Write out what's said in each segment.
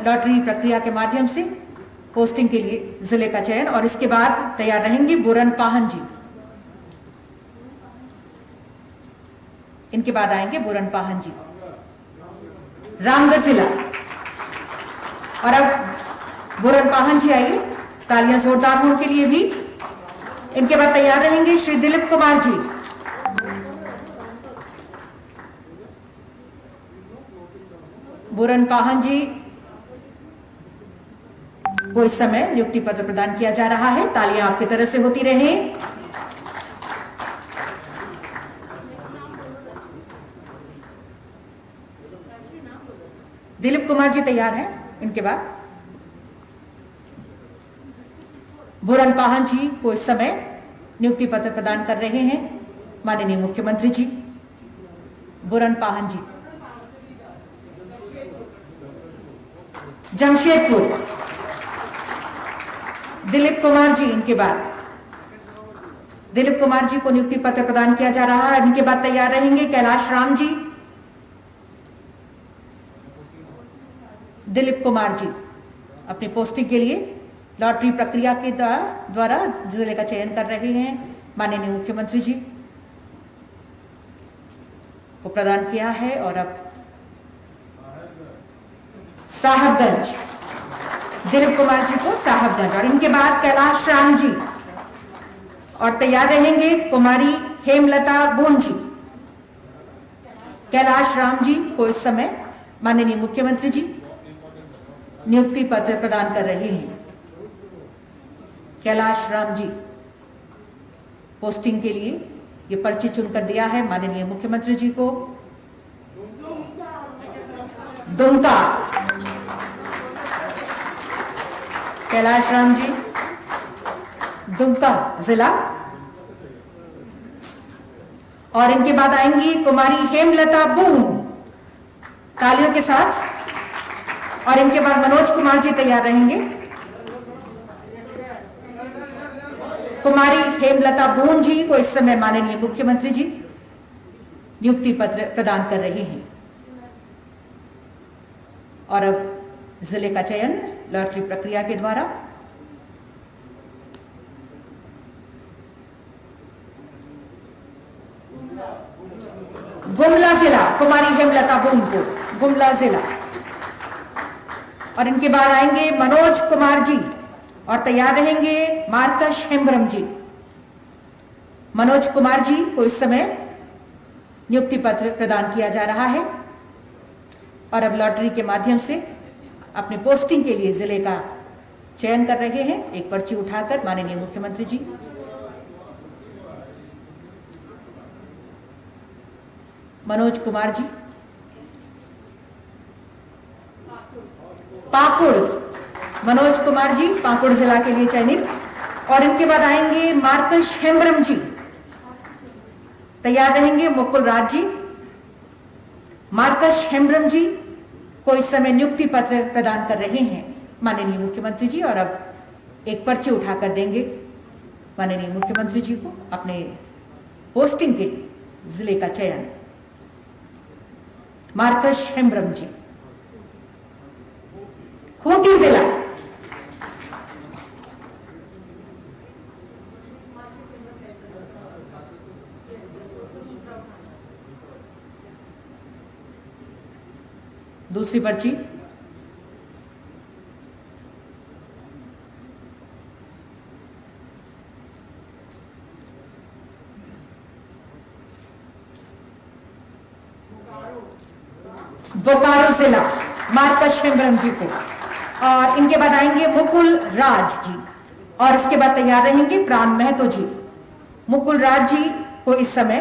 Lottery प्रक्रिया के माध्यम से पोस्टिंग के लिए जिले का चयन। और इसके बाद तैयार रहेंगे बुरन पाहन जी। इनके बाद आएंगे बुरन पाहन जी, रामगढ़ जिला। और अब बुरन पाहन जी आइए, तालियां जोरदार हो उनके लिए भी। इनके बाद तैयार रहेंगे श्री दिलीप कुमार जी, बुरन पाहन जी को इस समय नियुक्ति पत्र प्रदान किया जा रहा है। तालियां आपकी तरफ से होती रहे। दिलीप कुमार जी तैयार हैं। इनके बाद बुरन पाहन जी को इस समय नियुक्ति पत्र प्रदान कर रहे हैं माननीय मुख्यमंत्री जी। बुरन पाहन जी, जमशेदपुर, दिलीप कुमार जी। इनके बाद दिलीप कुमार जी को नियुक्ति पत्र प्रदान किया जा रहा है। इनके बाद तैयार रहेंगे कैलाश राम जी, दिलीप कुमार जी अपनी पोस्टिंग के लिए लॉटरी प्रक्रिया के द्वारा जिले का चयन कर रहे हैं माननीय मुख्यमंत्री जी को प्रदान किया है। और अब साहबगंज, दिलीप कुमार जी को साहबगंज। और इनके बाद कैलाश राम जी और तैयार रहेंगे कुमारी हेमलता बून जी। कैलाश राम जी को इस समय माननीय मुख्यमंत्री जी नियुक्ति पत्र प्रदान कर रहे हैं। कैलाश राम जी पोस्टिंग के लिए ये पर्ची चुनकर दिया है माननीय मुख्यमंत्री जी को। दुमका, कैलाश राम जी, दुमका जिला। और इनके बाद आएंगी कुमारी हेमलता बून, तालियों के साथ। और इनके बाद मनोज कुमार जी तैयार रहेंगे। कुमारी हेमलता बून जी को इस समय माननीय मुख्यमंत्री जी नियुक्ति पत्र प्रदान कर रहे हैं। और अब जिले का चयन लॉटरी प्रक्रिया के द्वारा गुमला जिला, कुमारी हेमलता बून को गुमला जिला। और इनके बाद आएंगे मनोज कुमार जी और तैयार रहेंगे मार्कश हेम्ब्रम जी। मनोज कुमार जी को इस समय नियुक्ति पत्र प्रदान किया जा रहा है। और अब लॉटरी के माध्यम से अपने पोस्टिंग के लिए जिले का चयन कर रहे हैं। एक पर्ची उठाकर माननीय मुख्यमंत्री जी। मनोज कुमार जी, पाकुड़, मनोज कुमार जी पाकुड़ जिला के लिए चयनित। और इनके बाद आएंगे मार्कश हेम्ब्रम जी, तैयार रहेंगे मुकुल राज जी। मार्कश हेम्ब्रम जी को इस समय नियुक्ति पत्र प्रदान कर रहे हैं माननीय मुख्यमंत्री जी। और अब एक पर्ची उठाकर देंगे माननीय मुख्यमंत्री जी को अपने पोस्टिंग के लिए जिले का चयन। मार्कश हेम्ब्रम जी, खूंटी जिला। दूसरी पर्ची बोकारो जिला, मार्कश हेम्ब्रम जी को। और इनके बाद आएंगे मुकुल राज जी। और इसके बाद तैयार रहेंगे प्राण महतो जी। मुकुल राज जी को इस समय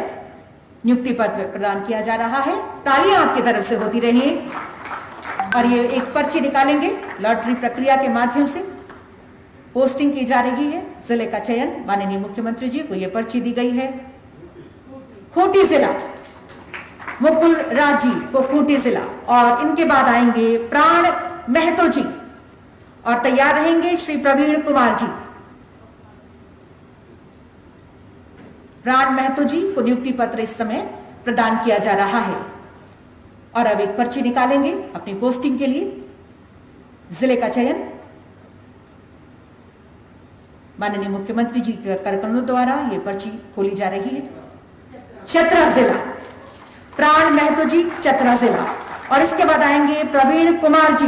नियुक्ति पत्र प्रदान किया जा रहा है। तालियां आपकी तरफ से होती रही। और ये एक पर्ची निकालेंगे लॉटरी प्रक्रिया के माध्यम से पोस्टिंग की जा रही है। जिले का चयन माननीय मुख्यमंत्री जी को ये पर्ची दी गई है। खूंटी जिला, मुकुल राज जी को खूंटी जिला। और इनके बाद आएंगे प्राण महतो जी और तैयार रहेंगे श्री प्रवीण कुमार जी। प्राण महतो जी को नियुक्ति पत्र इस समय प्रदान किया जा रहा है। और अब एक पर्ची निकालेंगे अपनी पोस्टिंग के लिए जिले का चयन माननीय मुख्यमंत्री जी के करकमलों द्वारा ये पर्ची खोली जा रही है। चतरा जिला, प्राण महतो जी, चतरा जिला। और इसके बाद आएंगे प्रवीण कुमार जी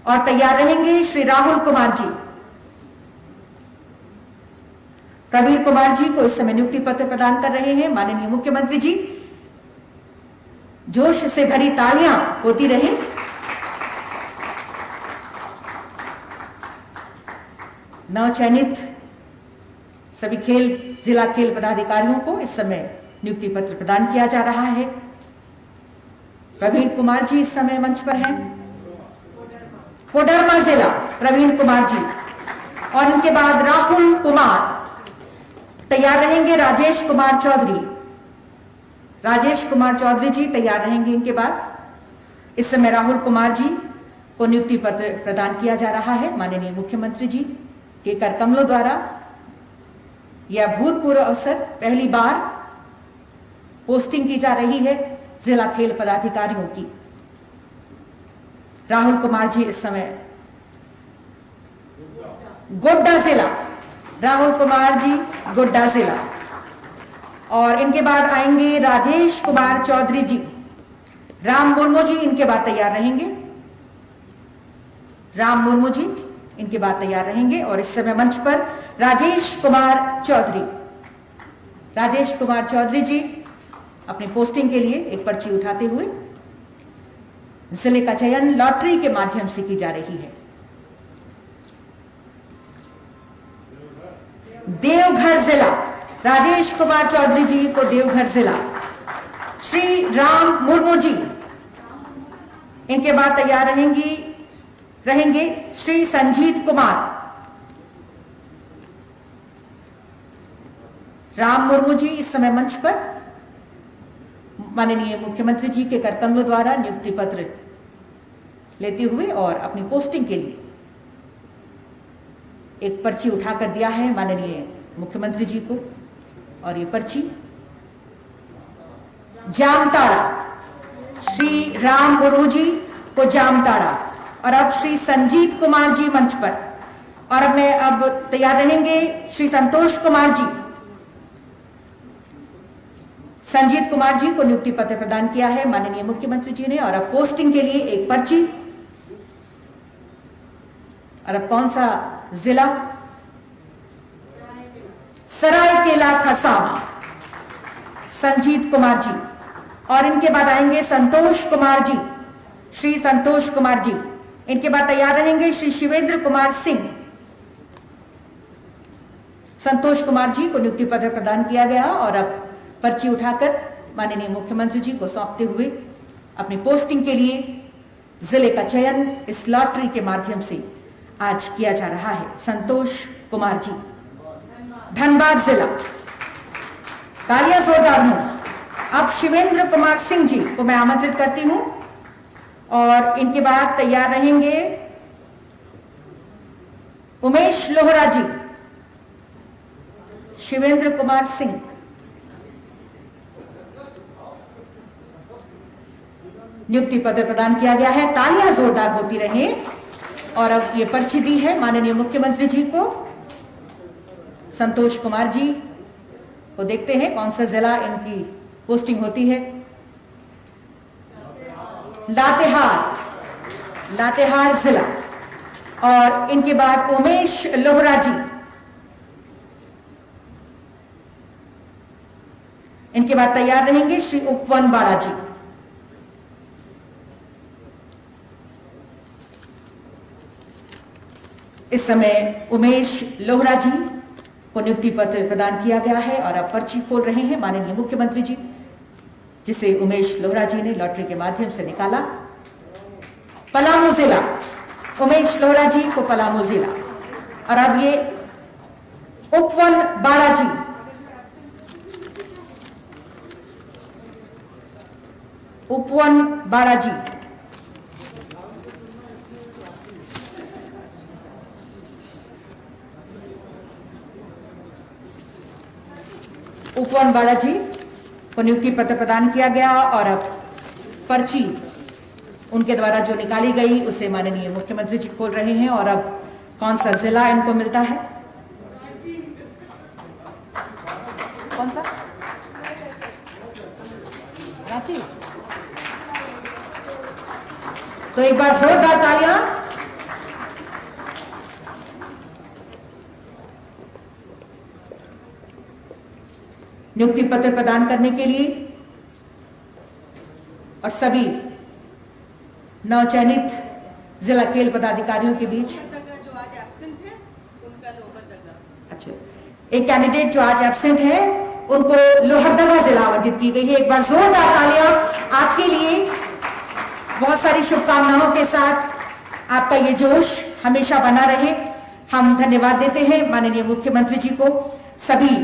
और तैयार रहेंगे श्री राहुल कुमार जी। प्रवीण कुमार जी को इस समय नियुक्ति पत्र प्रदान कर रहे हैं माननीय मुख्यमंत्री जी। जोश से भरी तालियां होती रहे। नवचयनित सभी जिला खेल पदाधिकारियों को इस समय नियुक्ति पत्र प्रदान किया जा रहा है। प्रवीण कुमार जी इस समय मंच पर हैं। कोडरमा जिला, प्रवीण कुमार जी। और इनके बाद राहुल कुमार, तैयार रहेंगे राजेश कुमार चौधरी। राजेश कुमार चौधरी जी तैयार रहेंगे। इनके बाद इस समय राहुल कुमार जी को नियुक्ति पत्र प्रदान किया जा रहा है माननीय मुख्यमंत्री जी के करकमलों द्वारा। यह अभूतपूर्व अवसर, पहली बार पोस्टिंग की जा रही है जिला खेल पदाधिकारियों की। राहुल कुमार जी इस समय गोड्डा जिला, राहुल कुमार जी गोड्डा जिला। और इनके बाद आएंगे राजेश कुमार चौधरी जी। राम मुर्मू जी इनके बाद तैयार रहेंगे। राम मुर्मू जी इनके बाद तैयार रहेंगे। और इस समय मंच पर राजेश कुमार चौधरी। राजेश कुमार चौधरी जी अपनी पोस्टिंग के लिए एक पर्ची उठाते हुए। जिले का चयन लॉटरी के माध्यम से की जा रही है। देवघर जिला, राजेश कुमार चौधरी जी को देवघर जिला। श्री राम मुर्मू जी इनके बाद तैयार रहेंगे श्री संजीत कुमार। राम मुर्मू जी इस समय मंच पर माननीय मुख्यमंत्री जी के करकमलों द्वारा नियुक्ति पत्र लेते हुए और अपनी पोस्टिंग के लिए एक पर्ची उठाकर दिया है माननीय मुख्यमंत्री जी को। और ये पर्ची जामताड़ा, श्री राम मुर्मू जी को जामताड़ा। और अब श्री संजीत कुमार जी मंच पर। और अब तैयार रहेंगे श्री संतोष कुमार जी। संजीत कुमार जी को नियुक्ति पत्र प्रदान किया है माननीय मुख्यमंत्री जी ने। और अब पोस्टिंग के लिए एक पर्ची। और अब कौन सा जिला? सरायकेला खरसावां, संजीत कुमार जी। और इनके बाद आएंगे संतोष कुमार जी, श्री संतोष कुमार जी। इनके बाद तैयार रहेंगे श्री शिवेंद्र कुमार सिंह। संतोष कुमार जी को नियुक्ति पत्र प्रदान किया गया। और अब पर्ची उठाकर माननीय मुख्यमंत्री जी को सौंपते हुए अपनी पोस्टिंग के लिए जिले का चयन इस लॉटरी के माध्यम से आज किया जा रहा है। संतोष कुमार जी, धनबाद जिला। तालियां जोरदार हों। अब शिवेंद्र कुमार सिंह जी को मैं आमंत्रित करती हूं। और इनके बाद तैयार रहेंगे उमेश लोहरा जी। शिवेंद्र कुमार सिंह, नियुक्ति पत्र प्रदान किया गया है। तालियां जोरदार होती रहे। और अब ये पर्ची दी है माननीय मुख्यमंत्री जी को। संतोष कुमार जी को देखते हैं कौन सा जिला इनकी पोस्टिंग होती है। लातेहार जिला। और इनके बाद उमेश लोहरा जी। इनके बाद तैयार रहेंगे श्री उपवन बाड़ा जी। इस समय उमेश लोहरा जी को नियुक्ति पत्र प्रदान किया गया है। और अब पर्ची खोल रहे हैं माननीय मुख्यमंत्री जी, जिसे उमेश लोहरा जी ने लॉटरी के माध्यम से निकाला। पलामू जिला, उमेश लोहरा जी को पलामू जिला। और अब ये उपवन बाड़ा जी। उपवन बाड़ा जी। उपवन बाड़ा जी को नियुक्ति पत्र प्रदान किया गया। और अब पर्ची उनके द्वारा जो निकाली गई उसे माननीय मुख्यमंत्री जी खोल रहे हैं। और अब कौन सा जिला इनको मिलता है? कौन सा? रांची। तो एक बार जोरदार तालियां। नियुक्ति पत्र प्रदान करने के लिए और सभी नवचयनित जिला खेल पदाधिकारियों के बीच जो आज एब्सेंट है उनका लोहरदगा। अच्छा, एक कैंडिडेट जो आज एब्सेंट है उनको लोहरदगा जिला आवंटित की गई है। एक बार जोरदार तालियां आपके लिए। बहुत सारी शुभकामनाओं के साथ आपका ये जोश हमेशा बना रहे। हम धन्यवाद देते हैं माननीय मुख्यमंत्री जी को। सभी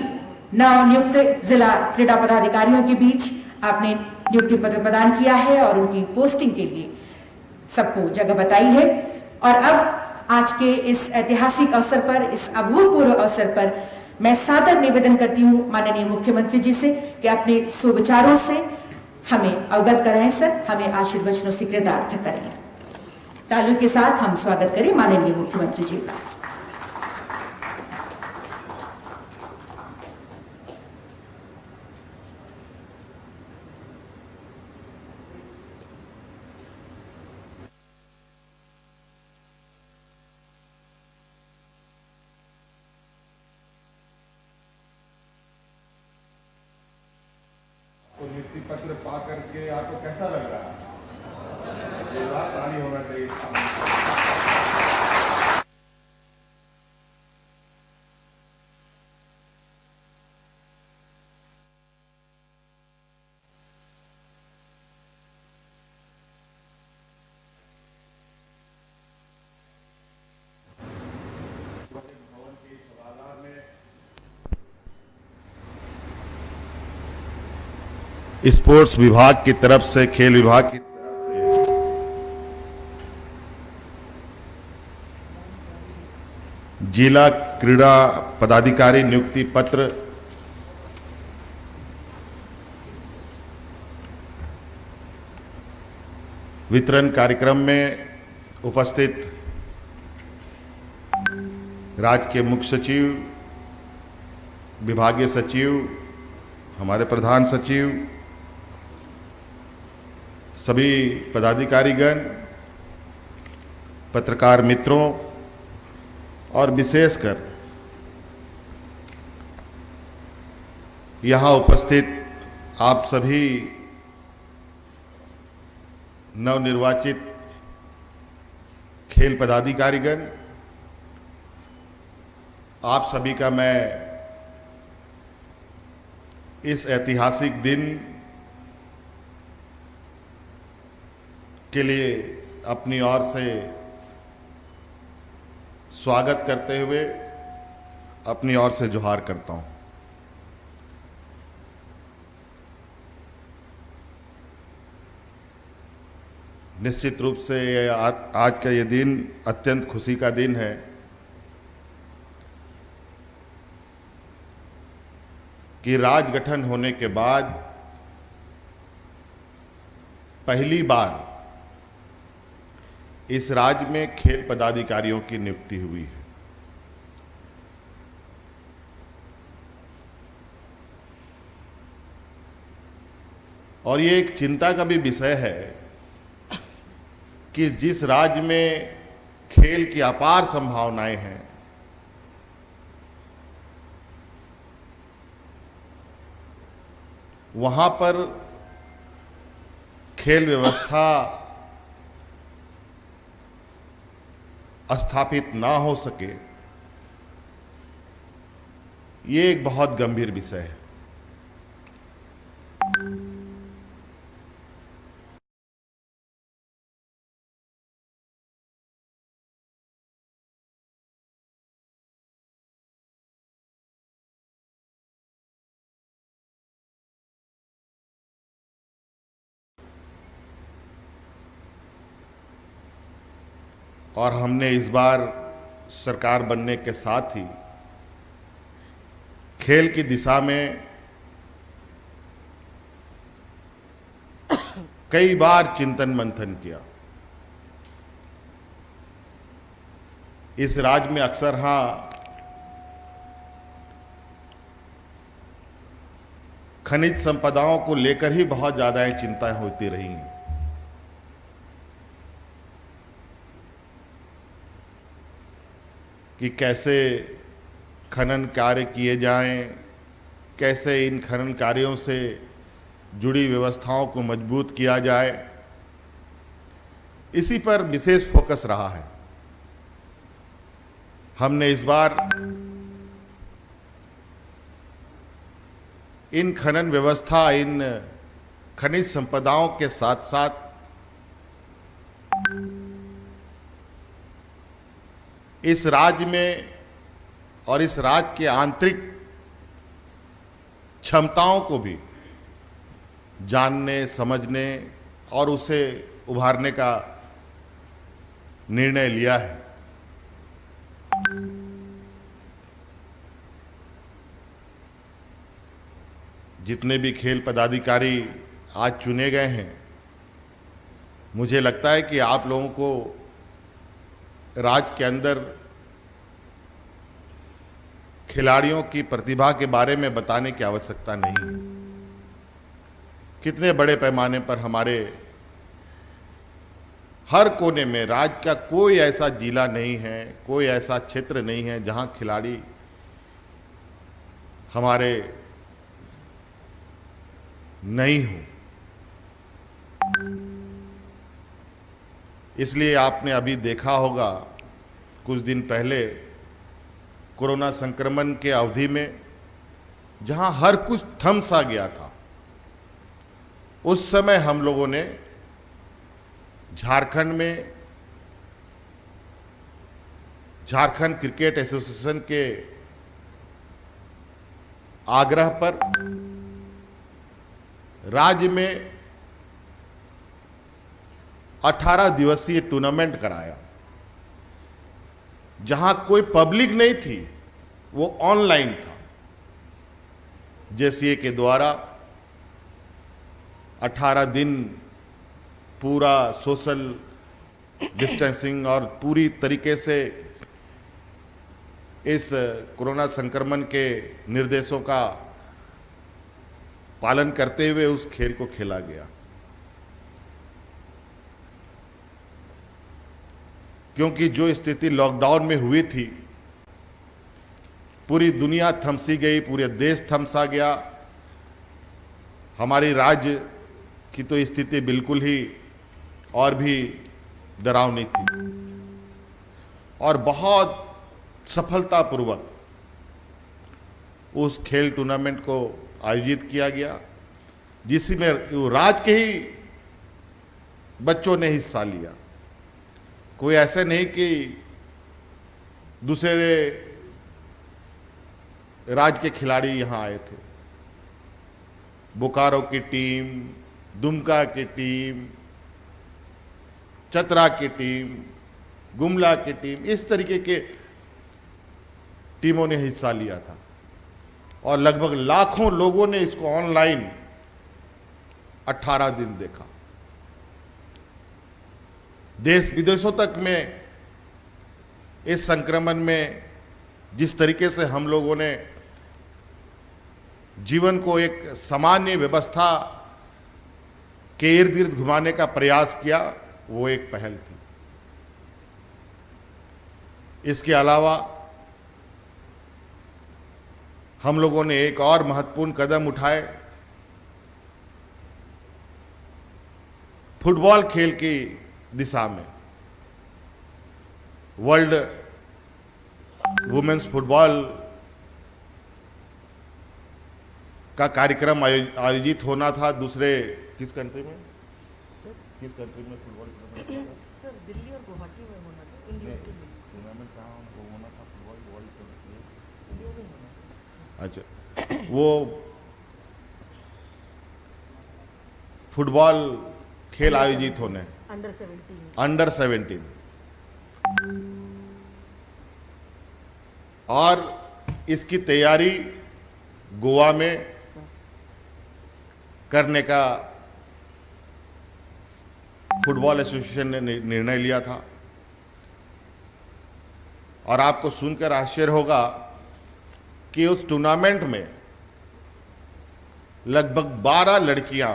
नवनियुक्त जिला क्रीड़ा पदाधिकारियों के बीच आपने नियुक्ति पत्र प्रदान किया है और उनकी पोस्टिंग के लिए सबको जगह बताई है। और अब आज के इस ऐतिहासिक अवसर पर, इस अभूतपूर्व अवसर पर मैं सादर निवेदन करती हूं माननीय मुख्यमंत्री जी से कि अपने सुविचारों से हमें अवगत कराएं सर, हमें आशीर्वचनों से कृतार्थ करें। तालियों के साथ हम स्वागत करें माननीय मुख्यमंत्री जी का। नियुक्ति पत्र पा करके आपको कैसा लग रहा है? जोरदार ताली होना चाहिए। भवन के सभागार में स्पोर्ट्स विभाग की तरफ से, खेल विभाग की तरफ से जिला क्रीड़ा पदाधिकारी नियुक्ति पत्र वितरण कार्यक्रम में उपस्थित राज्य के मुख्य सचिव, विभागीय सचिव, हमारे प्रधान सचिव, सभी पदाधिकारीगण, पत्रकार मित्रों और विशेषकर यहाँ उपस्थित आप सभी नवनिर्वाचित खेल पदाधिकारीगण, आप सभी का मैं इस ऐतिहासिक दिन के लिए अपनी ओर से स्वागत करते हुए अपनी ओर से जोहार करता हूं। निश्चित रूप से आज का ये दिन अत्यंत खुशी का दिन है कि राज गठन होने के बाद पहली बार इस राज्य में खेल पदाधिकारियों की नियुक्ति हुई है। और ये एक चिंता का भी विषय है कि जिस राज्य में खेल की अपार संभावनाएं हैं, वहां पर खेल व्यवस्था स्थापित ना हो सके, ये एक बहुत गंभीर विषय है। और हमने इस बार सरकार बनने के साथ ही खेल की दिशा में कई बार चिंतन मंथन किया। इस राज्य में अक्सर हाँ खनिज संपदाओं को लेकर ही बहुत ज्यादा चिंताएं होती रही हैं। कि कैसे खनन कार्य किए जाएं, कैसे इन खनन कार्यों से जुड़ी व्यवस्थाओं को मजबूत किया जाए, इसी पर विशेष फोकस रहा है। हमने इस बार इन खनन व्यवस्था, इन खनिज संपदाओं के साथ साथ इस राज्य में और इस राज्य के आंतरिक क्षमताओं को भी जानने, समझने और उसे उभारने का निर्णय लिया है। जितने भी खेल पदाधिकारी आज चुने गए हैं, मुझे लगता है कि आप लोगों को राज्य के अंदर खिलाड़ियों की प्रतिभा के बारे में बताने की आवश्यकता नहीं है। कितने बड़े पैमाने पर हमारे हर कोने में राज्य का कोई ऐसा जिला नहीं है, कोई ऐसा क्षेत्र नहीं है जहां खिलाड़ी हमारे नहीं हो। इसलिए आपने अभी देखा होगा, कुछ दिन पहले कोरोना संक्रमण के अवधि में जहां हर कुछ थम सा गया था, उस समय हम लोगों ने झारखंड में झारखंड क्रिकेट एसोसिएशन के आग्रह पर राज्य में 18 दिवसीय टूर्नामेंट कराया, जहां कोई पब्लिक नहीं थी, वो ऑनलाइन था। जेसीए के द्वारा 18 दिन पूरा सोशल डिस्टेंसिंग और पूरी तरीके से इस कोरोना संक्रमण के निर्देशों का पालन करते हुए उस खेल को खेला गया। क्योंकि जो स्थिति लॉकडाउन में हुई थी, पूरी दुनिया थमसी गई, पूरे देश थमसा गया। हमारी राज्य की तो स्थिति बिल्कुल ही और भी डरावनी थी, और बहुत सफलतापूर्वक उस खेल टूर्नामेंट को आयोजित किया गया, जिसमें राज्य के ही बच्चों ने हिस्सा लिया। कोई ऐसे नहीं कि दूसरे राज्य के खिलाड़ी यहां आए थे। बोकारो की टीम, दुमका की टीम, चतरा की टीम, गुमला की टीम, इस तरीके के टीमों ने हिस्सा लिया था, और लगभग लाखों लोगों ने इसको ऑनलाइन 18 दिन देखा। देश विदेशों तक में इस संक्रमण में जिस तरीके से हम लोगों ने जीवन को एक सामान्य व्यवस्था के इर्द गिर्द घुमाने का प्रयास किया, वो एक पहल थी। इसके अलावा हम लोगों ने एक और महत्वपूर्ण कदम उठाए। फुटबॉल खेल की दिशा में वर्ल्ड वुमेन्स फुटबॉल का कार्यक्रम आयोजित होना था दूसरे किस कंट्री में फुटबॉल सर दिल्ली और गुवाहाटी में होना था। इंडिया के लिए टूर्नामेंट कहाँ होना था फुटबॉल वर्ल्ड कप? इंडिया में होना था। अच्छा, वो फुटबॉल खेल आयोजित होने अंडर 17 और इसकी तैयारी गोवा में करने का फुटबॉल एसोसिएशन ने निर्णय लिया था। और आपको सुनकर आश्चर्य होगा कि उस टूर्नामेंट में लगभग 12 लड़कियां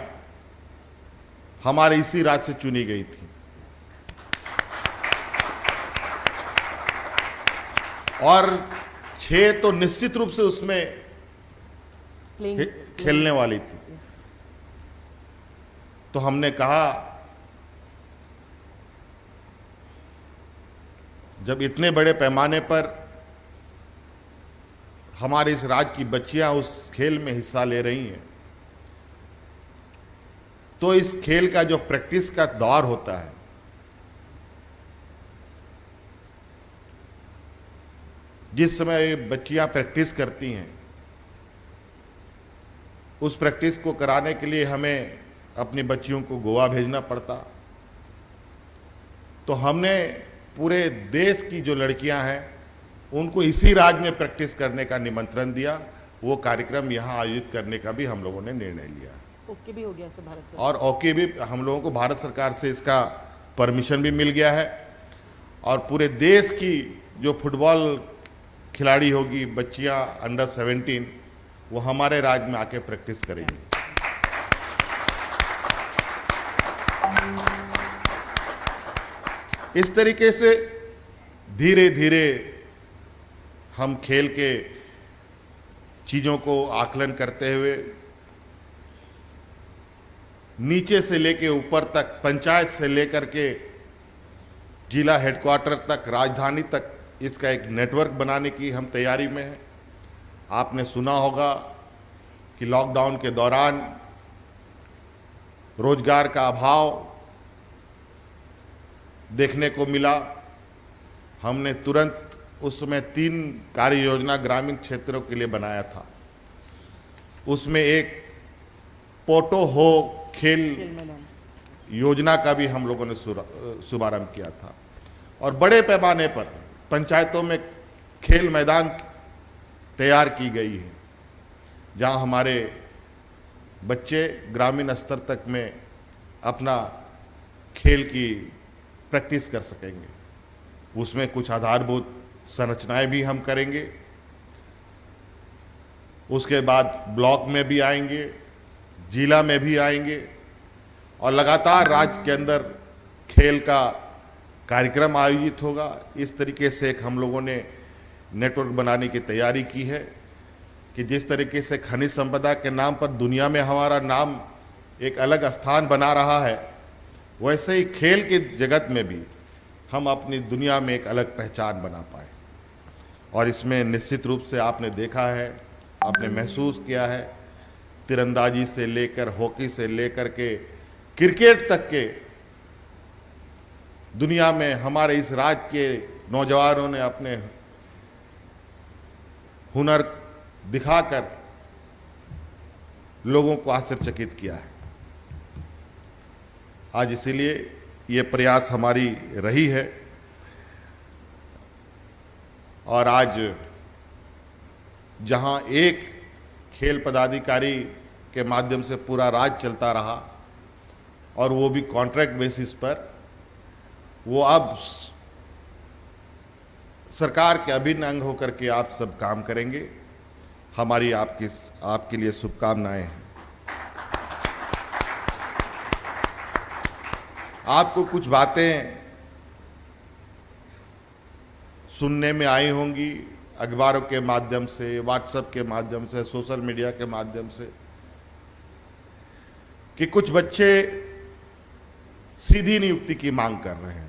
हमारे इसी राज्य से चुनी गई थी और 6 तो निश्चित रूप से उसमें खेलने वाली थी। तो हमने कहा जब इतने बड़े पैमाने पर हमारे इस राज्य की बच्चियां उस खेल में हिस्सा ले रही हैं, तो इस खेल का जो प्रैक्टिस का दौर होता है, जिस समय बच्चियां प्रैक्टिस करती हैं, उस प्रैक्टिस को कराने के लिए हमें अपनी बच्चियों को गोवा भेजना पड़ता। तो हमने पूरे देश की जो लड़कियां हैं उनको इसी राज्य में प्रैक्टिस करने का निमंत्रण दिया। वो कार्यक्रम यहाँ आयोजित करने का भी हम लोगों ने निर्णय लिया। ओके भी हो गया से भारत से, और ओके भी हम लोगों को भारत सरकार से इसका परमिशन भी मिल गया है और पूरे देश की जो फुटबॉल खिलाड़ी होगी, बच्चियां अंडर 17, वो हमारे राज्य में आके प्रैक्टिस करेंगी। इस तरीके से धीरे धीरे हम खेल के चीजों को आकलन करते हुए नीचे से लेके ऊपर तक, पंचायत से लेकर के जिला हेडक्वार्टर तक, राजधानी तक इसका एक नेटवर्क बनाने की हम तैयारी में हैं। आपने सुना होगा कि लॉकडाउन के दौरान रोजगार का अभाव देखने को मिला। हमने तुरंत उस समय 3 कार्य योजना ग्रामीण क्षेत्रों के लिए बनाया था। उसमें एक पोटो हो खेल योजना का भी हम लोगों ने शुभारंभ किया था और बड़े पैमाने पर पंचायतों में खेल मैदान तैयार की गई है, जहां हमारे बच्चे ग्रामीण स्तर तक में अपना खेल की प्रैक्टिस कर सकेंगे। उसमें कुछ आधारभूत संरचनाएं भी हम करेंगे। उसके बाद ब्लॉक में भी आएंगे, जिला में भी आएंगे और लगातार राज्य के अंदर खेल का कार्यक्रम आयोजित होगा। इस तरीके से एक हम लोगों ने नेटवर्क बनाने की तैयारी की है कि जिस तरीके से खनिज संपदा के नाम पर दुनिया में हमारा नाम एक अलग स्थान बना रहा है, वैसे ही खेल के जगत में भी हम अपनी दुनिया में एक अलग पहचान बना पाए। और इसमें निश्चित रूप से आपने देखा है, आपने महसूस किया है, तीरंदाजी से लेकर हॉकी से लेकर के क्रिकेट तक के दुनिया में हमारे इस राज्य के नौजवानों ने अपने हुनर दिखाकर लोगों को आश्चर्यचकित किया है। आज इसीलिए ये प्रयास हमारी रही है और आज जहां एक खेल पदाधिकारी के माध्यम से पूरा राज्य चलता रहा और वो भी कॉन्ट्रैक्ट बेसिस पर, वो अब सरकार के अभिन्न अंग होकर के आप सब काम करेंगे। हमारी आपके लिए शुभकामनाएं हैं। आपको कुछ बातें सुनने में आई होंगी अखबारों के माध्यम से, व्हाट्सएप के माध्यम से, सोशल मीडिया के माध्यम से, कि कुछ बच्चे सीधी नियुक्ति की मांग कर रहे हैं।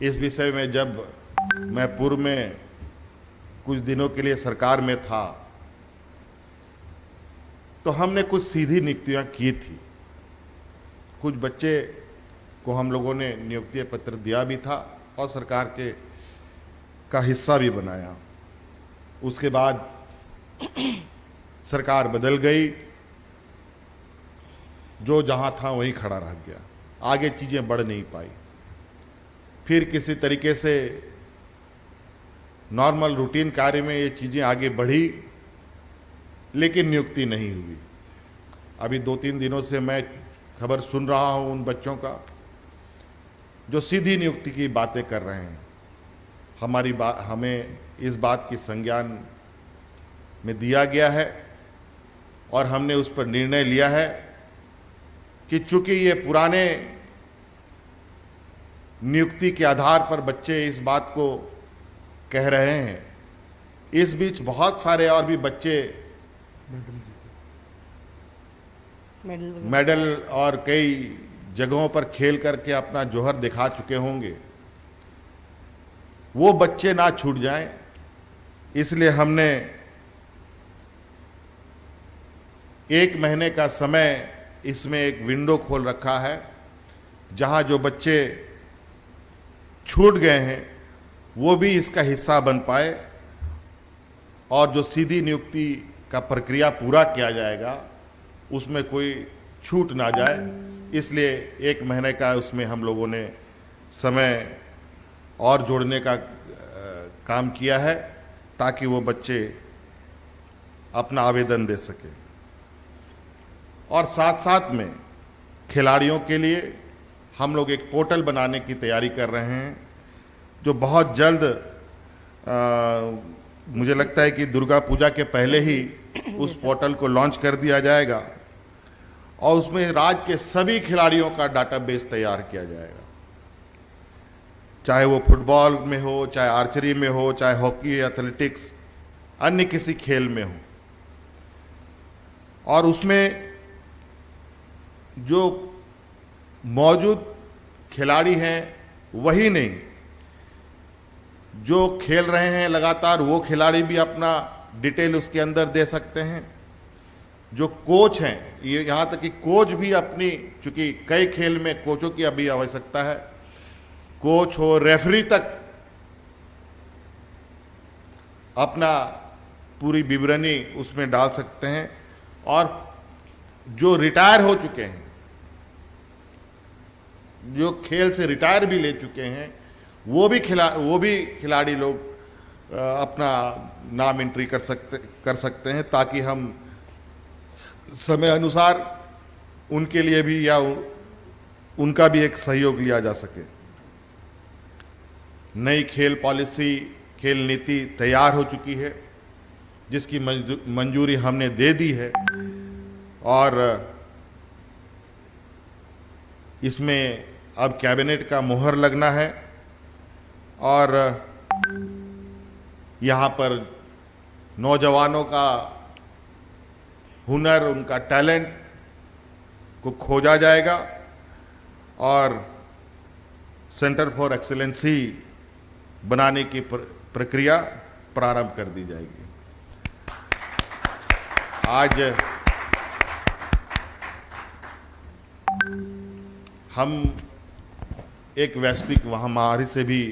इस विषय में जब मैं पूर्व में कुछ दिनों के लिए सरकार में था तो हमने कुछ सीधी नियुक्तियां की थी। कुछ बच्चे को हम लोगों ने नियुक्ति पत्र दिया भी था और सरकार का हिस्सा भी बनाया। उसके बाद सरकार बदल गई, जो जहां था वहीं खड़ा रह गया, आगे चीजें बढ़ नहीं पाई। फिर किसी तरीके से नॉर्मल रूटीन कार्य में ये चीजें आगे बढ़ी, लेकिन नियुक्ति नहीं हुई। अभी 2-3 दिनों से मैं खबर सुन रहा हूं उन बच्चों का जो सीधी नियुक्ति की बातें कर रहे हैं। हमें इस बात की संज्ञान में दिया गया है और हमने उस पर निर्णय लिया है कि चूंकि ये पुराने नियुक्ति के आधार पर बच्चे इस बात को कह रहे हैं, इस बीच बहुत सारे और भी बच्चे मेडल और कई जगहों पर खेल करके अपना जौहर दिखा चुके होंगे। वो बच्चे ना छूट जाएं, इसलिए हमने 1 महीने का समय इसमें एक विंडो खोल रखा है, जहां जो बच्चे छूट गए हैं वो भी इसका हिस्सा बन पाए और जो सीधी नियुक्ति का प्रक्रिया पूरा किया जाएगा उसमें कोई छूट ना जाए। इसलिए 1 महीने का उसमें हम लोगों ने समय और जोड़ने का काम किया है ताकि वो बच्चे अपना आवेदन दे सकें। और साथ साथ में खिलाड़ियों के लिए हम लोग एक पोर्टल बनाने की तैयारी कर रहे हैं, जो बहुत जल्द मुझे लगता है कि दुर्गा पूजा के पहले ही उस पोर्टल को लॉन्च कर दिया जाएगा और उसमें राज्य के सभी खिलाड़ियों का डाटाबेस तैयार किया जाएगा, चाहे वो फुटबॉल में हो, चाहे आर्चरी में हो, चाहे हॉकी, एथलेटिक्स, अन्य किसी खेल में हो। और उसमें जो मौजूद खिलाड़ी हैं वही नहीं, जो खेल रहे हैं लगातार वो खिलाड़ी भी अपना डिटेल उसके अंदर दे सकते हैं। जो कोच हैं, ये यहाँ तक कि कोच भी अपनी, चूंकि कई खेल में कोचों की अभी आवश्यकता है, कोच हो, रेफरी तक अपना पूरी विवरणी उसमें डाल सकते हैं। और जो रिटायर हो चुके हैं, जो खेल से रिटायर भी ले चुके हैं, वो भी खिलाड़ी लोग अपना नाम एंट्री कर सकते हैं, ताकि हम समय अनुसार उनके लिए भी या उनका भी एक सहयोग लिया जा सके। नई खेल पॉलिसी, खेल नीति तैयार हो चुकी है, जिसकी मंजूरी हमने दे दी है और इसमें अब कैबिनेट का मुहर लगना है और यहाँ पर नौजवानों का हुनर, उनका टैलेंट को खोजा जाएगा और सेंटर फॉर एक्सीलेंसी बनाने की प्रक्रिया प्रारंभ कर दी जाएगी। आज हम एक वैश्विक महामारी से भी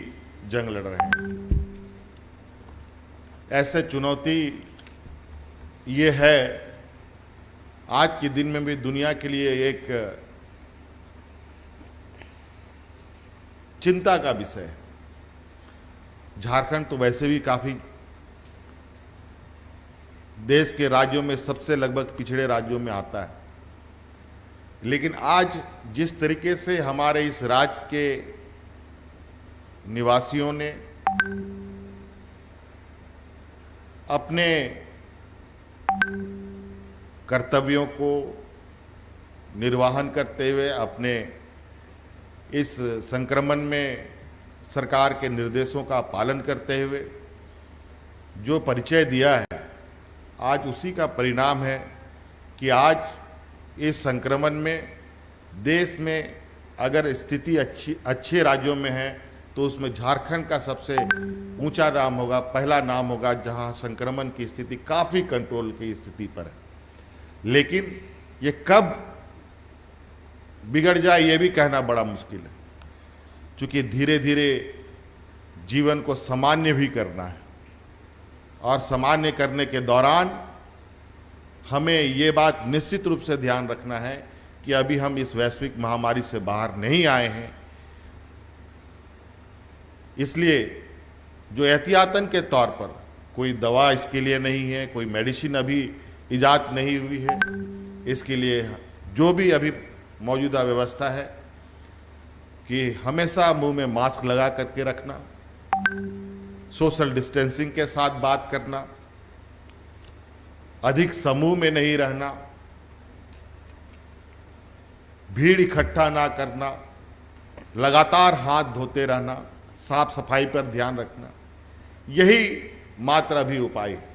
जंग लड़ रहे हैं। ऐसे चुनौती ये है, आज के दिन में भी दुनिया के लिए एक चिंता का विषय है। झारखंड तो वैसे भी काफी देश के राज्यों में सबसे लगभग पिछड़े राज्यों में आता है, लेकिन आज जिस तरीके से हमारे इस राज्य के निवासियों ने अपने कर्तव्यों को निर्वाहन करते हुए, अपने इस संक्रमण में सरकार के निर्देशों का पालन करते हुए जो परिचय दिया है, आज उसी का परिणाम है कि आज इस संक्रमण में देश में अगर स्थिति अच्छे राज्यों में है तो उसमें झारखंड का सबसे ऊंचा नाम होगा, पहला नाम होगा, जहां संक्रमण की स्थिति काफ़ी कंट्रोल की स्थिति पर है। लेकिन ये कब बिगड़ जाए ये भी कहना बड़ा मुश्किल है, क्योंकि धीरे धीरे जीवन को सामान्य भी करना है और सामान्य करने के दौरान हमें ये बात निश्चित रूप से ध्यान रखना है कि अभी हम इस वैश्विक महामारी से बाहर नहीं आए हैं। इसलिए जो एहतियातन के तौर पर कोई दवा इसके लिए नहीं है, कोई मेडिसिन अभी इजाद नहीं हुई है, इसके लिए जो भी अभी मौजूदा व्यवस्था है कि हमेशा मुंह में मास्क लगा करके रखना, सोशल डिस्टेंसिंग के साथ बात करना, अधिक समूह में नहीं रहना, भीड़ इकट्ठा ना करना, लगातार हाथ धोते रहना, साफ सफाई पर ध्यान रखना, यही मात्र अभी उपाय है।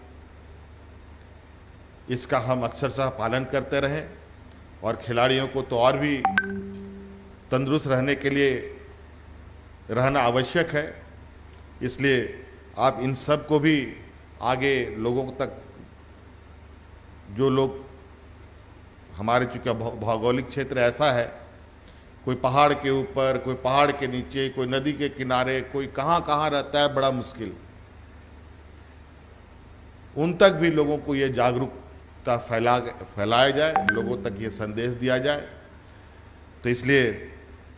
इसका हम अक्षरशः पालन करते रहें और खिलाड़ियों को तो और भी तंदुरुस्त रहने के लिए रहना आवश्यक है। इसलिए आप इन सब को भी आगे लोगों तक, जो लोग हमारे चूंकि भौगोलिक क्षेत्र ऐसा है, कोई पहाड़ के ऊपर, कोई पहाड़ के नीचे, कोई नदी के किनारे, कोई कहाँ कहाँ रहता है, बड़ा मुश्किल, उन तक भी लोगों को ये जागरूकता फैलाया जाए, लोगों तक ये संदेश दिया जाए। तो इसलिए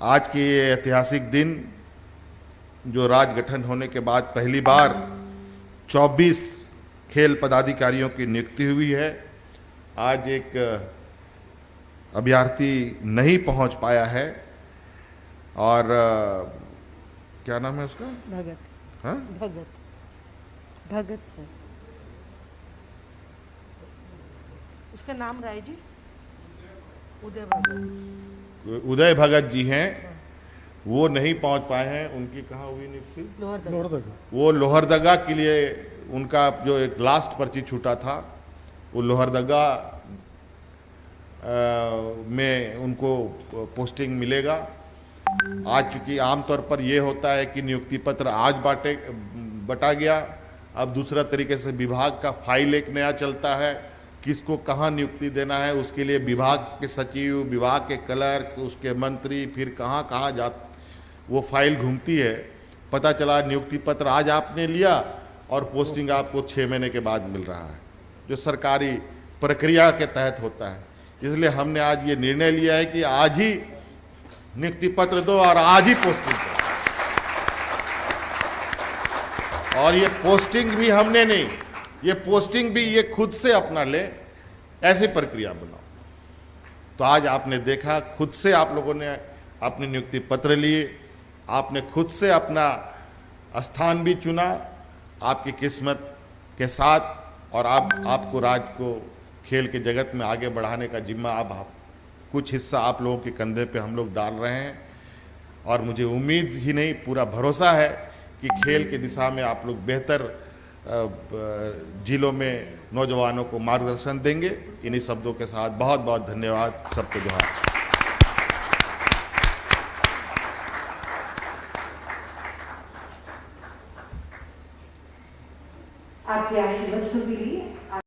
आज की ये ऐतिहासिक दिन, जो राज्य गठन होने के बाद पहली बार 24 खेल पदाधिकारियों की नियुक्ति हुई है। आज एक अभ्यर्थी नहीं पहुंच पाया है और क्या नाम है उसका? भगत। हाँ? भगत सर, उसका नाम राय जी, उदय भगत जी हैं, वो नहीं पहुंच पाए हैं। उनकी कहाँ हुई नियुक्ति? लोहरदगा। वो लोहरदगा के लिए उनका जो एक लास्ट पर्ची छूटा था, वो लोहरदगा में उनको पोस्टिंग मिलेगा। आज चूंकि आमतौर पर यह होता है कि नियुक्ति पत्र आज बटा गया, अब दूसरा तरीके से विभाग का फाइल एक नया चलता है, किसको कहाँ नियुक्ति देना है, उसके लिए विभाग के सचिव, विभाग के क्लर्क, उसके मंत्री, फिर कहाँ कहाँ वो फाइल घूमती है। पता चला नियुक्ति पत्र आज आपने लिया और पोस्टिंग आपको 6 महीने के बाद मिल रहा है, जो सरकारी प्रक्रिया के तहत होता है। इसलिए हमने आज ये निर्णय लिया है कि आज ही नियुक्ति पत्र दो और आज ही पोस्टिंग दो। और ये पोस्टिंग भी हमने नहीं, ये पोस्टिंग भी ये खुद से अपना ले, ऐसी प्रक्रिया बनाओ। तो आज आपने देखा, खुद से आप लोगों ने अपने नियुक्ति पत्र लिए, आपने खुद से अपना स्थान भी चुना, आपकी किस्मत के साथ, और आपको राज्य को खेल के जगत में आगे बढ़ाने का जिम्मा अब कुछ हिस्सा आप लोगों के कंधे पे हम लोग डाल रहे हैं। और मुझे उम्मीद ही नहीं, पूरा भरोसा है कि खेल की दिशा में आप लोग बेहतर जिलों में नौजवानों को मार्गदर्शन देंगे। इन्हीं शब्दों के साथ बहुत बहुत धन्यवाद, सबको जोहार। आपके आशीर्वाद के लिए